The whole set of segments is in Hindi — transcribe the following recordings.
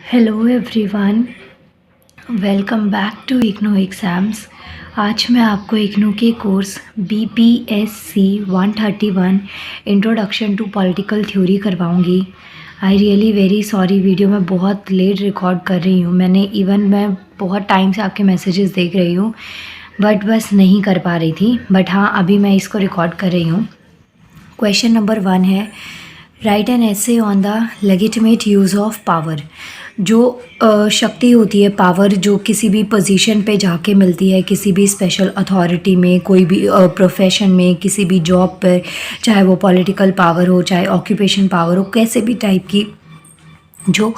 Hello everyone, welcome back to IGNOU exams. आज मैं आपको इग्नू के course BPSC 131 introduction to political theory करवाऊंगी। I really very sorry, video मैं बहुत लेट रिकॉर्ड कर रही हूँ। मैं बहुत टाइम से आपके मैसेजेस देख रही हूँ बट बस नहीं कर पा रही थी। बट हाँ, अभी मैं इसको रिकॉर्ड कर रही हूँ। क्वेश्चन नंबर 1 है, right an essay on the legitimate use of power. जो शक्ति होती है, पावर जो किसी भी पोजीशन पे जाके मिलती है, किसी भी स्पेशल अथॉरिटी में, कोई भी प्रोफेशन में, किसी भी जॉब पर, चाहे वो पॉलिटिकल पावर हो, चाहे ऑक्यूपेशन पावर हो, कैसे भी टाइप की जो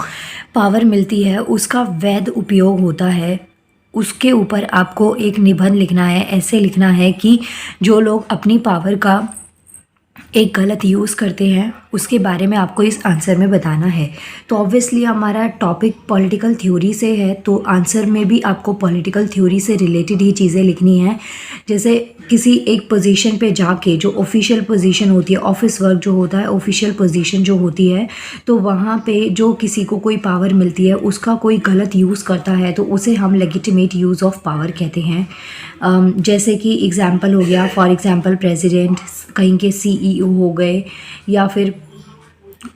पावर मिलती है उसका वैध उपयोग होता है। उसके ऊपर आपको एक निबंध लिखना है, ऐसे लिखना है कि जो लोग अपनी पावर का एक गलत यूज़ करते हैं उसके बारे में आपको इस आंसर में बताना है। तो ऑब्वियसली हमारा टॉपिक पॉलिटिकल थ्योरी से है, तो आंसर में भी आपको पॉलिटिकल थ्योरी से रिलेटेड ही चीज़ें लिखनी हैं। जैसे किसी एक पोजीशन पे जाके, जो ऑफिशियल पोजीशन होती है, ऑफिस वर्क जो होता है, ऑफिशियल पोजीशन जो होती है, तो वहाँ पे जो किसी को कोई पावर मिलती है उसका कोई गलत यूज़ करता है तो उसे हम लेजिटिमेट यूज़ ऑफ पावर कहते हैं। जैसे कि एग्ज़ाम्पल हो गया, फॉर एग्ज़ाम्पल प्रेसिडेंट, कहीं के CEO हो गए, या फिर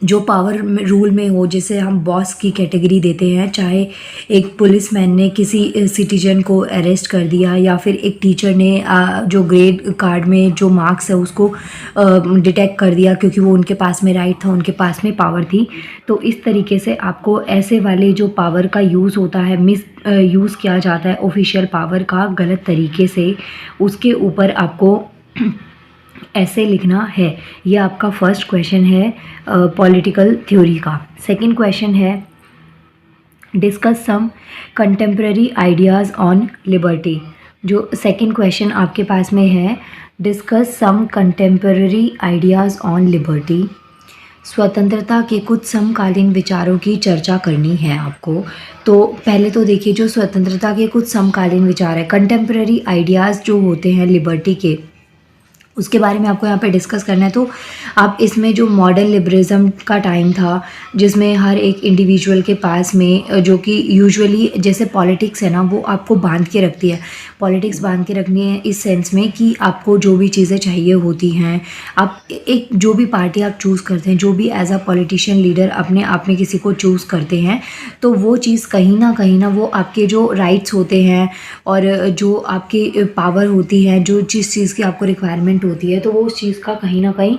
जो पावर रूल में हो, जिसे हम बॉस की कैटेगरी देते हैं। चाहे एक पुलिसमैन ने किसी सिटीजन को अरेस्ट कर दिया, या फिर एक टीचर ने जो ग्रेड कार्ड में जो मार्क्स है उसको डिटेक्ट कर दिया क्योंकि वो उनके पास में राइट था, उनके पास में पावर थी। तो इस तरीके से आपको ऐसे वाले जो पावर का यूज़ होता है, यूज़ किया जाता है ऑफिशियल पावर का गलत तरीके से, उसके ऊपर आपको ऐसे लिखना है। ये आपका फर्स्ट क्वेश्चन है पॉलिटिकल थ्योरी का। सेकंड क्वेश्चन है, discuss some contemporary ideas on liberty. जो सेकंड क्वेश्चन आपके पास में है, discuss some contemporary ideas on liberty. स्वतंत्रता के कुछ समकालीन विचारों की चर्चा करनी है आपको। तो पहले तो देखिए, जो स्वतंत्रता के कुछ समकालीन विचार है, कंटेम्प्रेरी आइडियाज़ जो होते हैं लिबर्टी के, उसके बारे में आपको यहाँ पे डिस्कस करना है। तो आप इसमें जो मॉडर्न लिबरलिज्म का टाइम था, जिसमें हर एक इंडिविजुअल के पास में, जो कि यूजुअली जैसे पॉलिटिक्स है ना, वो आपको बांध के रखती है। पॉलिटिक्स बांध के रखनी है इस सेंस में कि आपको जो भी चीज़ें चाहिए होती हैं, आप एक जो भी पार्टी आप चूज़ करते हैं, जो भी एज अ पॉलिटिशियन लीडर अपने आप में किसी को चूज़ करते हैं, तो वो चीज़ कहीं ना वो आपके जो राइट्स होते हैं और जो आपकी पावर होती है, जो जिस चीज़ की आपको रिक्वायरमेंट होती है, तो वो उस चीज़ का कहीं ना कहीं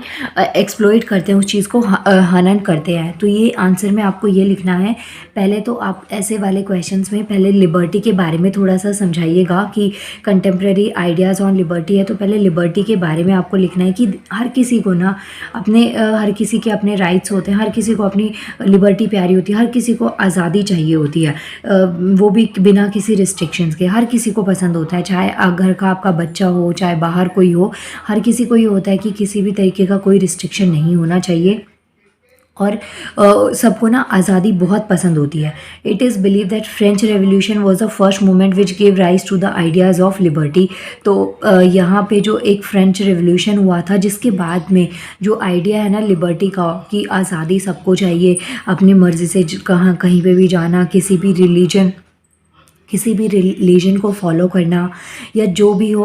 एक्सप्लॉइट करते हैं, उस चीज़ को हनन करते हैं। तो ये आंसर में आपको ये लिखना है। पहले तो आप ऐसे वाले क्वेश्चंस में पहले लिबर्टी के बारे में थोड़ा सा समझाइएगा कि कंटेम्प्रेरी आइडियाज़ ऑन लिबर्टी है, तो पहले लिबर्टी के बारे में आपको लिखना है कि हर किसी को ना हर किसी के अपने राइट्स होते हैं, हर किसी को अपनी लिबर्टी प्यारी होती है, हर किसी को आज़ादी चाहिए होती है, वो भी बिना किसी रिस्ट्रिक्शंस के। हर किसी को पसंद होता है, चाहे घर का आपका बच्चा हो, चाहे बाहर कोई हो, हर किसी को ये होता है कि किसी भी तरीके का कोई रिस्ट्रिक्शन नहीं होना चाहिए। और सबको ना आज़ादी बहुत पसंद होती है। It is believe that French revolution was the first movement which give rise to the ideas of liberty. तो यहाँ पे जो एक फ्रेंच रेवोल्यूशन हुआ था, जिसके बाद में जो आइडिया है ना लिबर्टी का, कि आज़ादी सबको चाहिए, अपनी मर्ज़ी से कहाँ कहीं पे भी जाना, किसी भी रिलीजन को फॉलो करना, या जो भी हो,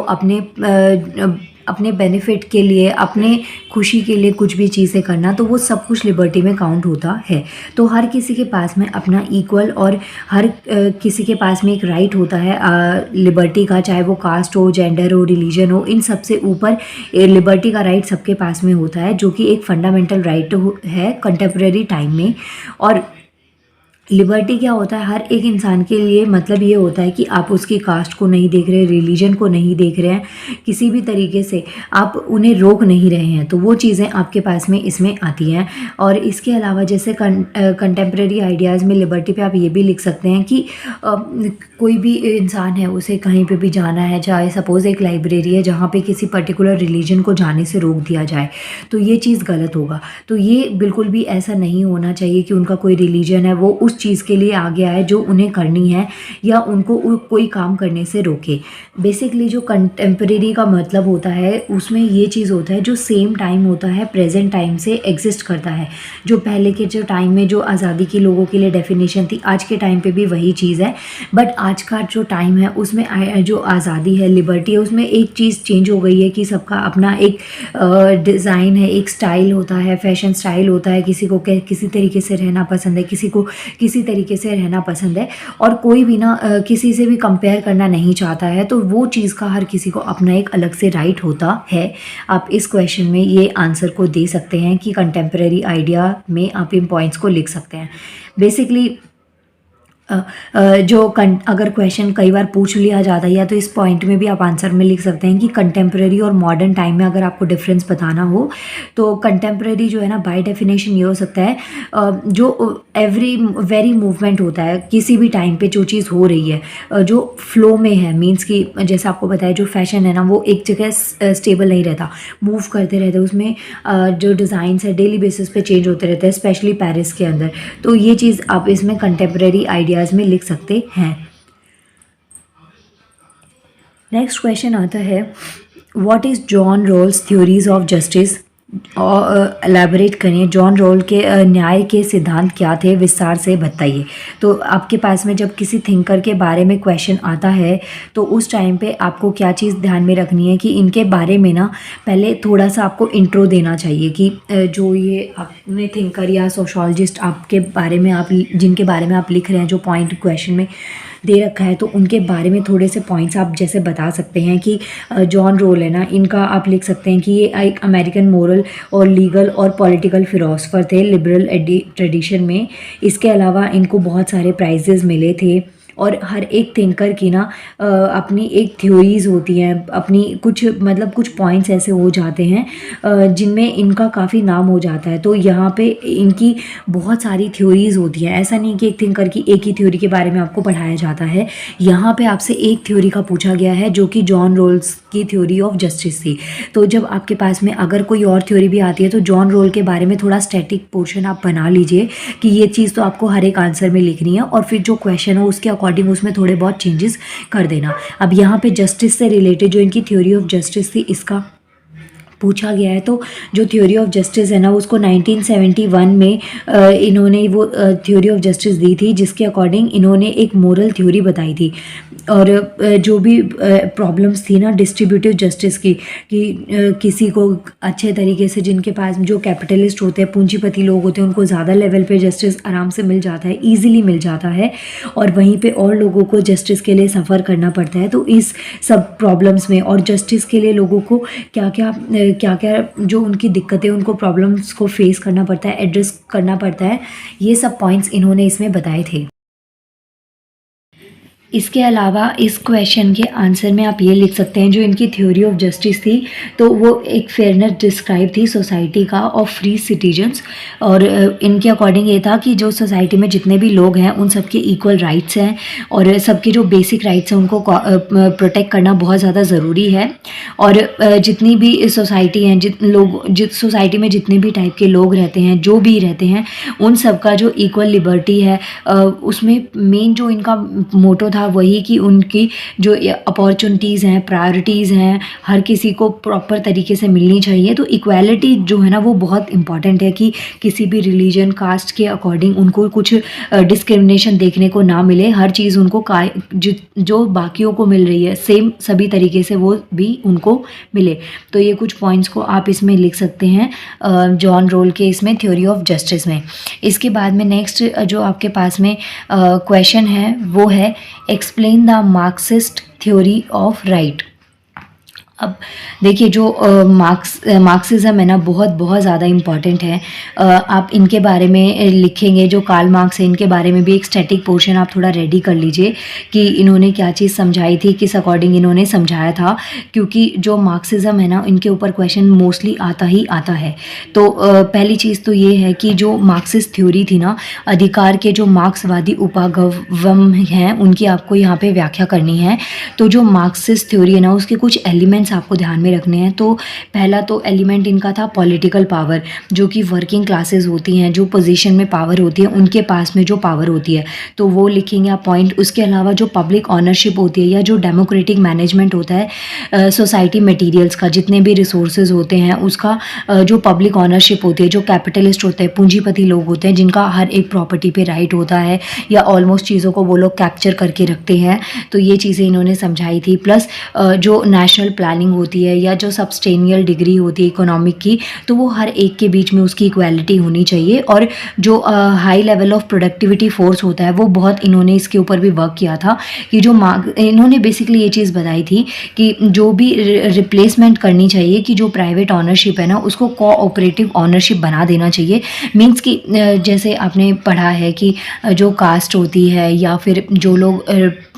अपने बेनिफिट के लिए, अपने खुशी के लिए कुछ भी चीज़ें करना, तो वो सब कुछ लिबर्टी में काउंट होता है। तो हर किसी के पास में अपना इक्वल, और हर किसी के पास में एक राइट होता है लिबर्टी का, चाहे वो कास्ट हो, जेंडर हो, रिलीजन हो, इन सब से ऊपर लिबर्टी का राइट सबके पास में होता है, जो कि एक फंडामेंटल राइट है कंटेम्प्रेरी टाइम में। और लिबर्टी क्या होता है, हर एक इंसान के लिए मतलब ये होता है कि आप उसकी कास्ट को नहीं देख रहे, रिलीजन को नहीं देख रहे हैं, किसी भी तरीके से आप उन्हें रोक नहीं रहे हैं, तो वो चीज़ें आपके पास में इसमें आती हैं। और इसके अलावा जैसे कंटेम्प्रेरी आइडियाज़ में लिबर्टी पे आप ये भी लिख सकते हैं कि कोई भी इंसान है, उसे कहीं पे भी जाना है, चाहे सपोज़ एक लाइब्रेरी है जहाँ पे किसी पर्टिकुलर रिलीजन को जाने से रोक दिया जाए, तो ये चीज़ गलत होगा। तो ये बिल्कुल भी ऐसा नहीं होना चाहिए कि उनका कोई रिलीजन है, वो उस चीज़ के लिए आ गया है जो उन्हें करनी है या उनको कोई काम करने से रोके। बेसिकली जो कंटेम्प्रेरी का मतलब होता है उसमें ये चीज़ होता है जो सेम टाइम होता है प्रेजेंट टाइम से एग्जिस्ट करता है। जो पहले के जो टाइम में जो आज़ादी के लोगों के लिए डेफिनेशन थी, आज के टाइम पे भी वही चीज़ है, बट आज का जो टाइम है उसमें जो आज़ादी है, लिबर्टी है, उसमें एक चीज़ चेंज हो गई है कि सबका अपना एक डिज़ाइन है, एक स्टाइल होता है, फैशन स्टाइल होता है। किसी को किसी तरीके से रहना पसंद है, किसी को किसी तरीके से रहना पसंद है, और कोई भी ना किसी से भी कंपेयर करना नहीं चाहता है। तो वो चीज़ का हर किसी को अपना एक अलग से राइट होता है। आप इस क्वेश्चन में ये आंसर को दे सकते हैं कि कंटेम्प्रेरी आइडिया में आप इन पॉइंट्स को लिख सकते हैं। बेसिकली अगर क्वेश्चन कई बार पूछ लिया जाता है या तो इस पॉइंट में भी आप आंसर में लिख सकते हैं कि कंटेम्प्रेरी और मॉडर्न टाइम में अगर आपको डिफरेंस बताना हो तो कंटेम्प्रेरी जो है ना बाय डेफिनेशन ये हो सकता है जो वेरी मूवमेंट होता है किसी भी टाइम पे जो चीज़ हो रही है जो फ्लो में है, मीन्स कि जैसे आपको बताया जो फैशन है ना वो एक जगह स्टेबल नहीं रहता, मूव करते रहते, उसमें जो डिज़ाइंस है डेली बेसिस पे चेंज होते रहते हैं, स्पेशली पेरिस के अंदर। तो ये चीज़ आप इसमें कंटेम्प्रेरी आइडिया में लिख सकते हैं। नेक्स्ट क्वेश्चन आता है, what is John Rawls theories of justice, और एलैबोरेट करें। जॉन रोल के न्याय के सिद्धांत क्या थे, विस्तार से बताइए। तो आपके पास में जब किसी थिंकर के बारे में क्वेश्चन आता है तो उस टाइम पे आपको क्या चीज़ ध्यान में रखनी है कि इनके बारे में ना पहले थोड़ा सा आपको इंट्रो देना चाहिए कि जो ये अपने थिंकर या सोशोलॉजिस्ट आपके बारे में आप जिनके बारे में आप लिख रहे हैं, जो पॉइंट क्वेश्चन में दे रखा है, तो उनके बारे में थोड़े से पॉइंट्स आप जैसे बता सकते हैं कि जॉन रोल है ना, इनका आप लिख सकते हैं कि ये एक अमेरिकन मोरल और लीगल और पॉलिटिकल फिलोसफर थे लिबरल ट्रेडिशन में। इसके अलावा इनको बहुत सारे प्राइजेज़ मिले थे, और हर एक थिंकर की ना अपनी एक थ्योरीज़ होती हैं, अपनी कुछ पॉइंट्स ऐसे हो जाते हैं जिनमें इनका काफ़ी नाम हो जाता है। तो यहाँ पे इनकी बहुत सारी थ्योरीज़ होती हैं, ऐसा नहीं कि एक थिंकर की एक ही थ्योरी के बारे में आपको पढ़ाया जाता है। यहाँ पे आपसे एक थ्योरी का पूछा गया है जो कि जॉन रोल्स की थ्योरी ऑफ जस्टिस थी। तो जब आपके पास में अगर कोई और थ्योरी भी आती है तो जॉन रोल के बारे में थोड़ा स्टैटिक पोर्शन आप बना लीजिए कि ये चीज़ तो आपको हर एक आंसर में लिखनी है, और फिर जो क्वेश्चन हो उसके अकॉर्डिंग उसमें थोड़े बहुत चेंजेस कर देना। अब यहाँ पे जस्टिस से रिलेटेड जो इनकी थ्योरी ऑफ जस्टिस थी इसका पूछा गया है। तो जो थ्योरी ऑफ जस्टिस है ना उसको 1971 में इन्होंने वो थ्योरी ऑफ जस्टिस दी थी, जिसके अकॉर्डिंग इन्होंने एक मोरल थ्योरी बताई थी। और जो भी प्रॉब्लम्स थी ना डिस्ट्रीब्यूटिव जस्टिस की, कि किसी को अच्छे तरीके से, जिनके पास जो कैपिटलिस्ट होते हैं, पूंजीपति लोग होते हैं, उनको ज़्यादा लेवल पे जस्टिस आराम से मिल जाता है, ईजिली मिल जाता है, और वहीं पे और लोगों को जस्टिस के लिए सफ़र करना पड़ता है। तो इस सब प्रॉब्लम्स में और जस्टिस के लिए लोगों को क्या क्या जो उनकी दिक्कतें, उनको प्रॉब्लम्स को फेस करना पड़ता है, एड्रेस करना पड़ता है, ये सब पॉइंट्स इन्होंने इसमें बताए थे। इसके अलावा इस क्वेश्चन के आंसर में आप ये लिख सकते हैं, जो इनकी थ्योरी ऑफ जस्टिस थी तो वो एक फेयरनेस डिस्क्राइब थी सोसाइटी का ऑफ फ्री सिटीजन्स, और इनके अकॉर्डिंग ये था कि जो सोसाइटी में जितने भी लोग हैं उन सबके इक्वल राइट्स हैं, और सबके जो बेसिक राइट्स हैं उनको प्रोटेक्ट करना बहुत ज़्यादा ज़रूरी है। और जितनी भी सोसाइटी हैं, जिस सोसाइटी में जितने भी टाइप के लोग रहते हैं, जो भी रहते हैं, उन सब का जो इक्वल लिबर्टी है, उसमें मेन जो इनका मोटो था वही कि उनकी जो अपॉर्चुनिटीज़ हैं, प्रायोरिटीज़ हैं, हर किसी को प्रॉपर तरीके से मिलनी चाहिए। तो इक्वालिटी जो है ना वो बहुत इंपॉर्टेंट है, कि किसी भी रिलीजन, कास्ट के अकॉर्डिंग उनको कुछ डिस्क्रिमिनेशन देखने को ना मिले, हर चीज़ उनको जो बाकियों को मिल रही है सेम सभी तरीके से वो भी उनको मिले। तो ये कुछ पॉइंट्स को आप इसमें लिख सकते हैं जॉन रोल के इसमें थ्योरी ऑफ जस्टिस में। इसके बाद में नेक्स्ट जो आपके पास में क्वेश्चन है वो है, explain the Marxist theory of right. अब देखिए जो मार्क्सिज्म है ना बहुत ज़्यादा इम्पॉर्टेंट है। आप इनके बारे में लिखेंगे, जो कार्ल मार्क्स है इनके बारे में भी एक स्टैटिक पोर्शन आप थोड़ा रेडी कर लीजिए कि इन्होंने क्या चीज़ समझाई थी, किस अकॉर्डिंग इन्होंने समझाया था, क्योंकि जो मार्क्सिज्म है ना इनके ऊपर क्वेश्चन मोस्टली आता ही आता है। तो पहली चीज़ तो ये है कि जो मार्क्सिस्ट थ्योरी थी ना, अधिकार के जो मार्क्सवादी उपागम हैं उनकी आपको यहाँ पे व्याख्या करनी है। तो जो मार्क्सिस्ट थ्योरी है ना उसके कुछ एलिमेंट्स एलिमेंट्स आपको ध्यान में रखने हैं। तो पहला तो एलिमेंट इनका था पॉलिटिकल पावर, जो कि वर्किंग क्लासेस होती हैं, जो पोजीशन में पावर होती है, उनके पास में जो पावर होती है तो वो लिखेंगे आप पॉइंट। उसके अलावा जो पब्लिक ऑनरशिप होती है या जो डेमोक्रेटिक मैनेजमेंट होता है सोसाइटी मटेरियल्स का, जितने भी रिसोर्सेज होते हैं उसका जो पब्लिक ऑनरशिप होती है, जो कैपिटलिस्ट होते हैं, पूंजीपति लोग होते हैं जिनका हर एक प्रॉपर्टी पे राइट होता है या ऑलमोस्ट चीज़ों को वो लोग कैप्चर करके रखते हैं, तो ये चीज़ें इन्होंने समझाई थी। प्लस जो नेशनल प्लानिंग होती है या जो सब्सटेनियल डिग्री होती है इकोनॉमिक की, तो वो हर एक के बीच में उसकी इक्वालिटी होनी चाहिए। और जो high level of productivity force होता है वो बहुत इन्होंने इसके ऊपर भी वर्क किया था कि जो इन्होंने बेसिकली ये चीज़ बताई थी कि जो भी रिप्लेसमेंट करनी चाहिए कि जो प्राइवेट ऑनरशिप है ना उसको कोऑपरेटिव ऑनरशिप बना देना चाहिए। मीन्स कि जैसे आपने पढ़ा है कि जो कास्ट होती है या फिर जो लोग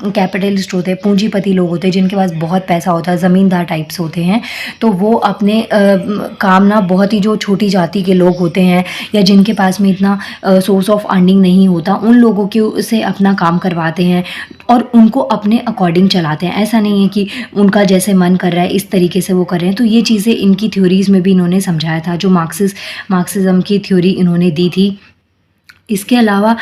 कैपिटलिस्ट होते हैं, पूंजीपति लोग होते हैं जिनके पास बहुत पैसा होता है, ज़मींदार टाइप्स होते हैं, तो वो अपने काम ना बहुत ही जो छोटी जाति के लोग होते हैं या जिनके पास में इतना सोर्स ऑफ अर्निंग नहीं होता, उन लोगों के से अपना काम करवाते हैं और उनको अपने अकॉर्डिंग चलाते हैं। ऐसा नहीं है कि उनका जैसे मन कर रहा है इस तरीके से वो कर रहे हैं। तो ये चीज़ें इनकी थ्योरीज़ में भी इन्होंने समझाया था, जो मार्क्सिज्म की थ्योरी इन्होंने दी थी। इसके अलावा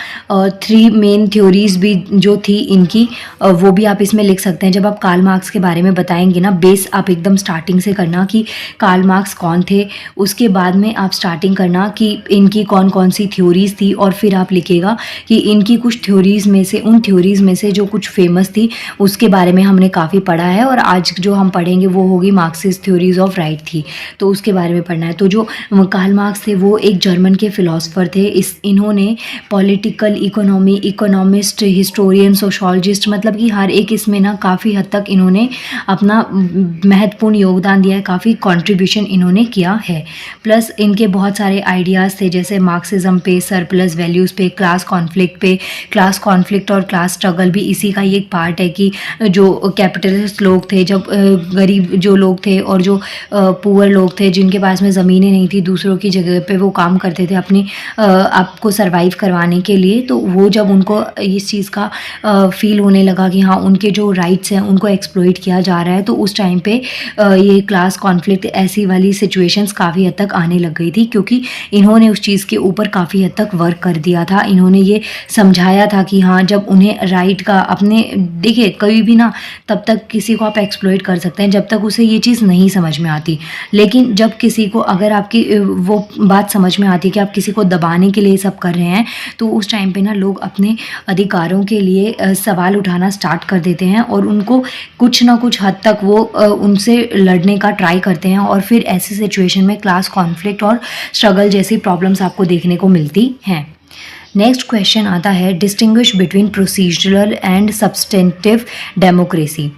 3 मेन थ्योरीज़ भी जो थी इनकी, वो भी आप इसमें लिख सकते हैं। जब आप कार्ल मार्क्स के बारे में बताएंगे ना, बेस आप एकदम स्टार्टिंग से करना कि कार्ल मार्क्स कौन थे, उसके बाद में आप स्टार्टिंग करना कि इनकी कौन कौन सी थ्योरीज़ थी, और फिर आप लिखेगा कि इनकी कुछ थ्योरीज़ में से, उन थ्योरीज़ में से जो कुछ फेमस थी उसके बारे में हमने काफ़ी पढ़ा है, और आज जो हम पढ़ेंगे वो होगी मार्क्सिस्ट थ्योरीज़ ऑफ राइट थी, तो उसके बारे में पढ़ना है। तो जो कार्ल मार्क्स थे वो एक जर्मन के फ़िलासफ़र थे। इन्होंने political economy, economist, historian, sociologist, मतलब कि हर एक इसमें ना काफ़ी हद तक इन्होंने अपना महत्वपूर्ण योगदान दिया है, काफ़ी कंट्रीब्यूशन इन्होंने किया है। प्लस इनके बहुत सारे आइडियाज़ थे, जैसे मार्क्सिज्म पे, सरप्लस वैल्यूज़ पे, क्लास कॉन्फ्लिक्ट पे। क्लास कॉन्फ्लिक्ट और क्लास स्ट्रगल भी इसी का ही एक पार्ट है कि जो कैपिटलिस्ट लोग थे, जब गरीब जो लोग थे और जो पुअर लोग थे जिनके पास में ज़मीनें नहीं थी, दूसरों की जगह पे वो काम करते थे अपनी आपको सर्वाइव करवाने के लिए, तो वो जब उनको इस चीज़ का फील होने लगा कि हाँ उनके जो राइट्स हैं उनको एक्सप्लॉइट किया जा रहा है, तो उस टाइम पे ये क्लास कॉन्फ्लिक्ट ऐसी वाली सिचुएशंस काफ़ी हद तक आने लग गई थी, क्योंकि इन्होंने उस चीज़ के ऊपर काफ़ी हद तक वर्क कर दिया था। इन्होंने ये समझाया था कि हाँ जब उन्हें राइट का अपने, देखिए कभी भी ना तब तक किसी को आप एक्सप्लॉइट कर सकते हैं जब तक उसे ये चीज़ नहीं समझ में आती, लेकिन जब किसी को अगर आपकी वो बात समझ में आती है कि आप किसी को दबाने के लिए सब कर रहे हैं, तो उस टाइम पे ना लोग अपने अधिकारों के लिए सवाल उठाना स्टार्ट कर देते हैं और उनको कुछ ना कुछ हद तक वो उनसे लड़ने का ट्राई करते हैं, और फिर ऐसी सिचुएशन में क्लास कॉन्फ्लिक्ट और स्ट्रगल जैसी प्रॉब्लम्स आपको देखने को मिलती हैं। नेक्स्ट क्वेश्चन आता है, distinguish between procedural and substantive democracy.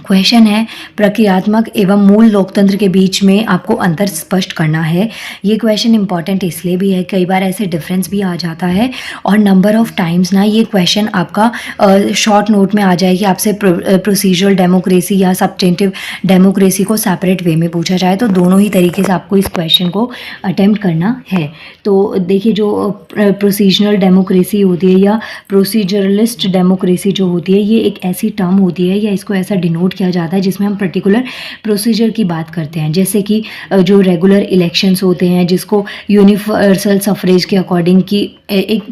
Question है, प्रक्रियात्मक एवं मूल लोकतंत्र के बीच में आपको अंतर स्पष्ट करना है। ये क्वेश्चन इंपॉर्टेंट इसलिए भी है, कई बार ऐसे डिफरेंस भी आ जाता है, और नंबर ऑफ टाइम्स ना ये क्वेश्चन आपका शॉर्ट नोट में आ जाए कि आपसे प्रोसीजरल डेमोक्रेसी या सब्सटेंटिव डेमोक्रेसी को सेपरेट वे में पूछा जाए, तो दोनों ही तरीके से आपको इस क्वेश्चन को अटेम्प्ट करना है। तो देखिए, जो प्रोसीजरल डेमोक्रेसी होती है या प्रोसीजरलिस्ट डेमोक्रेसी जो होती है, ये एक ऐसी टर्म होती है या इसको ऐसा डिनोट किया जाता है जिसमें हम पर्टिकुलर प्रोसीजर की बात करते हैं, जैसे कि जो रेगुलर इलेक्शंस होते हैं, जिसको यूनिवर्सल सफरेज के अकॉर्डिंग की एक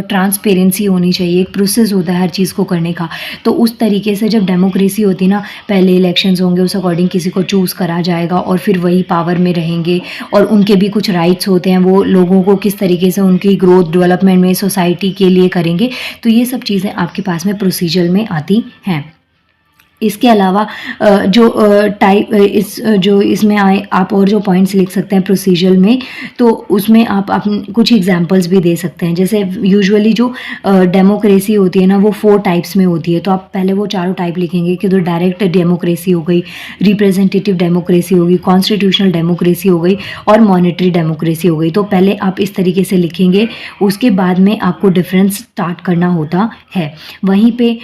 ट्रांसपेरेंसी होनी चाहिए, एक प्रोसेस होता है हर चीज़ को करने का। तो उस तरीके से जब डेमोक्रेसी होती ना, पहले इलेक्शंस होंगे, उस अकॉर्डिंग किसी को चूज़ करा जाएगा और फिर वही पावर में रहेंगे, और उनके भी कुछ राइट्स होते हैं, वो लोगों को किस तरीके से उनकी ग्रोथ डेवलपमेंट में सोसाइटी के लिए करेंगे। तो ये सब चीज़ें आपके पास में प्रोसीजर में आती हैं। इसके अलावा जो टाइप जो इसमें आए, आप और जो पॉइंट्स लिख सकते हैं प्रोसीजर में, तो उसमें आप अपने कुछ एग्जांपल्स भी दे सकते हैं। जैसे यूजुअली जो डेमोक्रेसी होती है ना, वो 4 टाइप्स में होती है, तो आप पहले वो चारों टाइप लिखेंगे कि तो डायरेक्ट डेमोक्रेसी हो गई, रिप्रेजेंटेटिव डेमोक्रेसी होगी, कॉन्स्टिट्यूशनल डेमोक्रेसी हो गई, और मॉनेटरी डेमोक्रेसी हो गई। तो पहले आप इस तरीके से लिखेंगे, उसके बाद में आपको डिफरेंस स्टार्ट करना होता है। वहीं पे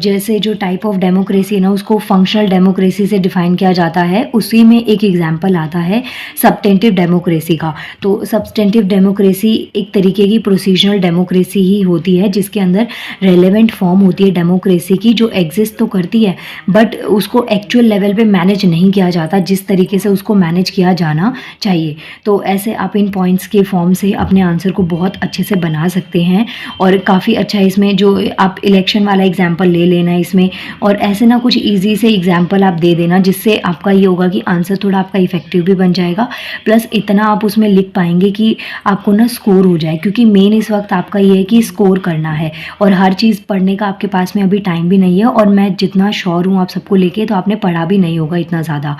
जैसे जो टाइप ऑफ डेमोक्रेसी डेमोक्रेसी है ना उसको फंक्शनल डेमोक्रेसी से डिफाइन किया जाता है। उसी में एक एग्जांपल आता है सब्सटेंटिव डेमोक्रेसी का। तो सब्सटेंटिव डेमोक्रेसी एक तरीके की प्रोसीजरल डेमोक्रेसी ही होती है जिसके अंदर रेलेवेंट फॉर्म होती है डेमोक्रेसी की, जो एग्जिस्ट तो करती है बट उसको एक्चुअल लेवल पे मैनेज नहीं किया जाता जिस तरीके से उसको मैनेज किया जाना चाहिए। तो ऐसे आप इन पॉइंट्स के फॉर्म से अपने आंसर को बहुत अच्छे से बना सकते हैं और काफ़ी अच्छा है इसमें जो आप इलेक्शन वाला एग्जाम्पल ले लेना इसमें, और ऐसे ना कुछ ईजी से एग्जाम्पल आप दे देना जिससे आपका ये होगा कि आंसर थोड़ा आपका इफेक्टिव भी बन जाएगा, प्लस इतना आप उसमें लिख पाएंगे कि आपको ना स्कोर हो जाए, क्योंकि मेन इस वक्त आपका ये है कि स्कोर करना है और हर चीज़ पढ़ने का आपके पास में अभी टाइम भी नहीं है, और मैं जितना श्योर हूँ आप सबको लेके तो आपने पढ़ा भी नहीं होगा इतना ज़्यादा।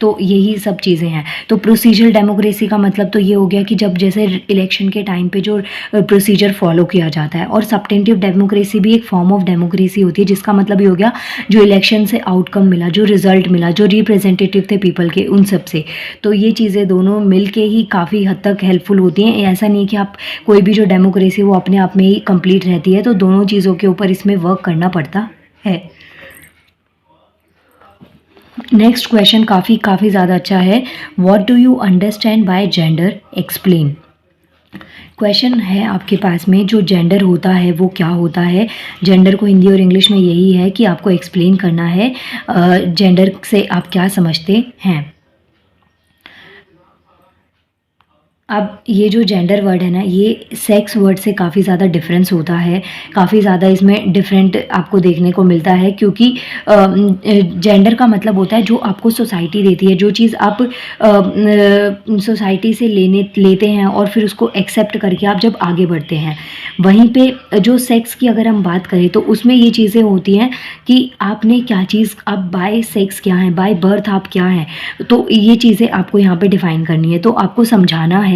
तो यही सब चीज़ें हैं। तो प्रोसीजरल डेमोक्रेसी का मतलब तो ये हो गया कि जब जैसे इलेक्शन के टाइम पे जो प्रोसीजर फॉलो किया जाता है, और सब्सटेंटिव डेमोक्रेसी भी एक फॉर्म ऑफ डेमोक्रेसी होती है जिसका मतलब ये हो गया जो इलेक्शन से आउटकम मिला, जो रिजल्ट मिला, जो रिप्रेजेंटेटिव थे पीपल के उन सब से। तो ये चीज़ें दोनों मिल के ही काफ़ी हद तक हेल्पफुल होती हैं। ऐसा नहीं कि आप कोई भी जो डेमोक्रेसी वो अपने आप में ही कंप्लीट रहती है, तो दोनों चीज़ों के ऊपर इसमें वर्क करना पड़ता है। नेक्स्ट क्वेश्चन काफ़ी ज़्यादा अच्छा है। What do you understand by gender, explain. Question है आपके पास में जो जेंडर होता है वो क्या होता है। जेंडर को हिंदी और इंग्लिश में यही है कि आपको एक्सप्लेन करना है जेंडर से आप क्या समझते हैं। अब ये जो जेंडर वर्ड है ना ये सेक्स वर्ड से काफ़ी ज़्यादा डिफरेंस होता है, काफ़ी ज़्यादा इसमें डिफरेंट आपको देखने को मिलता है, क्योंकि जेंडर का मतलब होता है जो आपको सोसाइटी देती है, जो चीज़ आप सोसाइटी से लेते हैं और फिर उसको एक्सेप्ट करके आप जब आगे बढ़ते हैं। वहीं पे जो सेक्स की अगर हम बात करें तो उसमें ये चीज़ें होती हैं कि आपने क्या चीज़, आप बाय सेक्स क्या है, बाय बर्थ आप क्या हैं, तो ये चीज़ें आपको यहाँ पे डिफ़ाइन करनी है। तो आपको समझाना है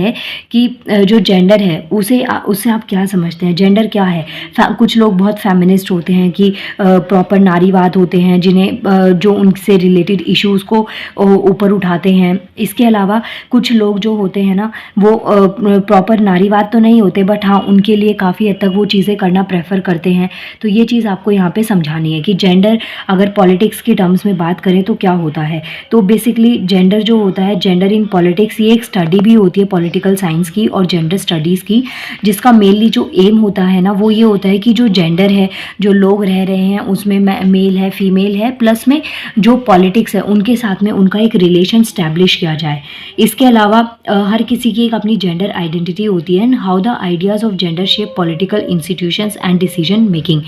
कि जो जेंडर है उससे आप क्या समझते हैं, जेंडर क्या है। कुछ लोग बहुत फेमिनिस्ट होते हैं कि प्रॉपर नारीवाद होते हैं जिन्हें जो उनसे रिलेटेड इश्यूज़ को ऊपर उठाते हैं। इसके अलावा कुछ लोग जो होते हैं ना वो प्रॉपर नारीवाद तो नहीं होते बट हाँ उनके लिए काफ़ी हद तक वो चीज़ें करना प्रेफर करते हैं। तो ये चीज़ आपको यहाँ पे समझानी है कि जेंडर अगर पॉलिटिक्स की टर्म्स में बात करें तो क्या होता है। तो बेसिकली जेंडर जो होता है, जेंडर इन पॉलिटिक्स, ये एक स्टडी भी होती है पॉलिटिकल साइंस की और जेंडर स्टडीज़ की, जिसका मेनली जो एम होता है ना वो ये होता है कि जो जेंडर है, जो लोग रह रहे हैं उसमें मेल है, फीमेल है, प्लस में जो पॉलिटिक्स है उनके साथ में उनका एक रिलेशन स्टैब्लिश किया जाए। इसके अलावा हर किसी की एक अपनी जेंडर आइडेंटिटी होती है and how the ideas of gender shape political institutions and decision making.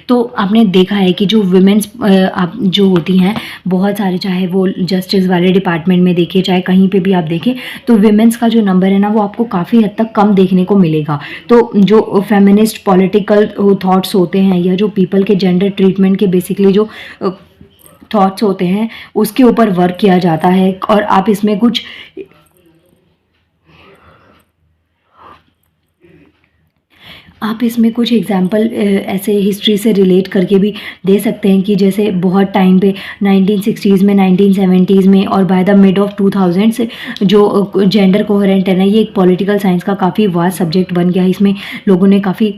तो आपने देखा है कि जो वुमेन्स जो होती हैं बहुत सारे, चाहे वो जस्टिस वाले डिपार्टमेंट में देखें चाहे कहीं पे भी आप देखें, तो वुमेन्स का जो नंबर है ना वो आपको काफ़ी हद तक कम देखने को मिलेगा। तो जो फेमिनिस्ट पॉलिटिकल थॉट्स होते हैं या जो पीपल के जेंडर ट्रीटमेंट के बेसिकली जो थॉट्स होते हैं उसके ऊपर वर्क किया जाता है। और आप इसमें कुछ एग्जाम्पल ऐसे हिस्ट्री से रिलेट करके भी दे सकते हैं कि जैसे बहुत टाइम पे 1960s में, 1970s में और by the mid of 2000s जो जेंडर कोहेरेंट है ना ये एक पॉलिटिकल साइंस का काफ़ी वास्ट सब्जेक्ट बन गया। इसमें लोगों ने काफ़ी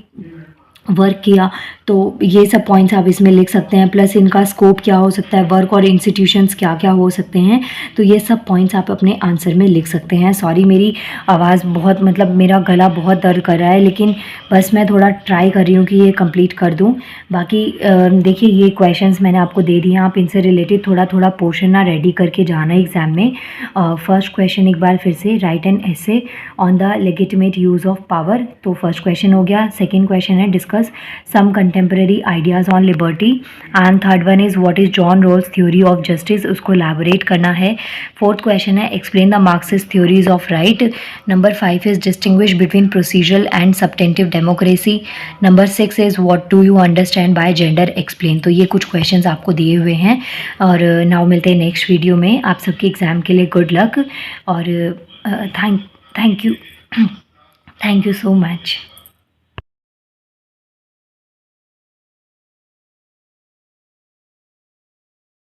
वर्क किया, तो ये सब पॉइंट्स आप इसमें लिख सकते हैं। प्लस इनका स्कोप क्या हो सकता है, वर्क और इंस्टीट्यूशंस क्या क्या हो सकते हैं, तो ये सब पॉइंट्स आप अपने आंसर में लिख सकते हैं। सॉरी मेरी आवाज़ बहुत, मतलब मेरा गला बहुत दर्द कर रहा है, लेकिन बस मैं थोड़ा ट्राई कर रही हूँ कि ये कंप्लीट कर दूँ। बाकी देखिए ये क्वेश्चंस मैंने आपको दे दिए हैं, आप इनसे रिलेटेड थोड़ा थोड़ा पोर्शन ना रेडी करके जाना एग्ज़ाम में। फर्स्ट क्वेश्चन एक बार फिर से, right an essay on the legitimate use of power. तो फर्स्ट क्वेश्चन हो गया। सेकेंड क्वेश्चन है discuss some contemporary ideas on liberty, and third one is what is John Rawls theory of justice, उसको elaborate करना है। फोर्थ क्वेश्चन है explain the Marxist theories of right। Number 5 is distinguish between procedural and substantive democracy। Number 6 is what do you understand by gender, explain। तो ये कुछ क्वेश्चंस आपको दिए हुए हैं और नाउ मिलते हैं नेक्स्ट वीडियो में। आप सबके एग्ज़ाम के लिए गुड लक और थैंक यू सो मच।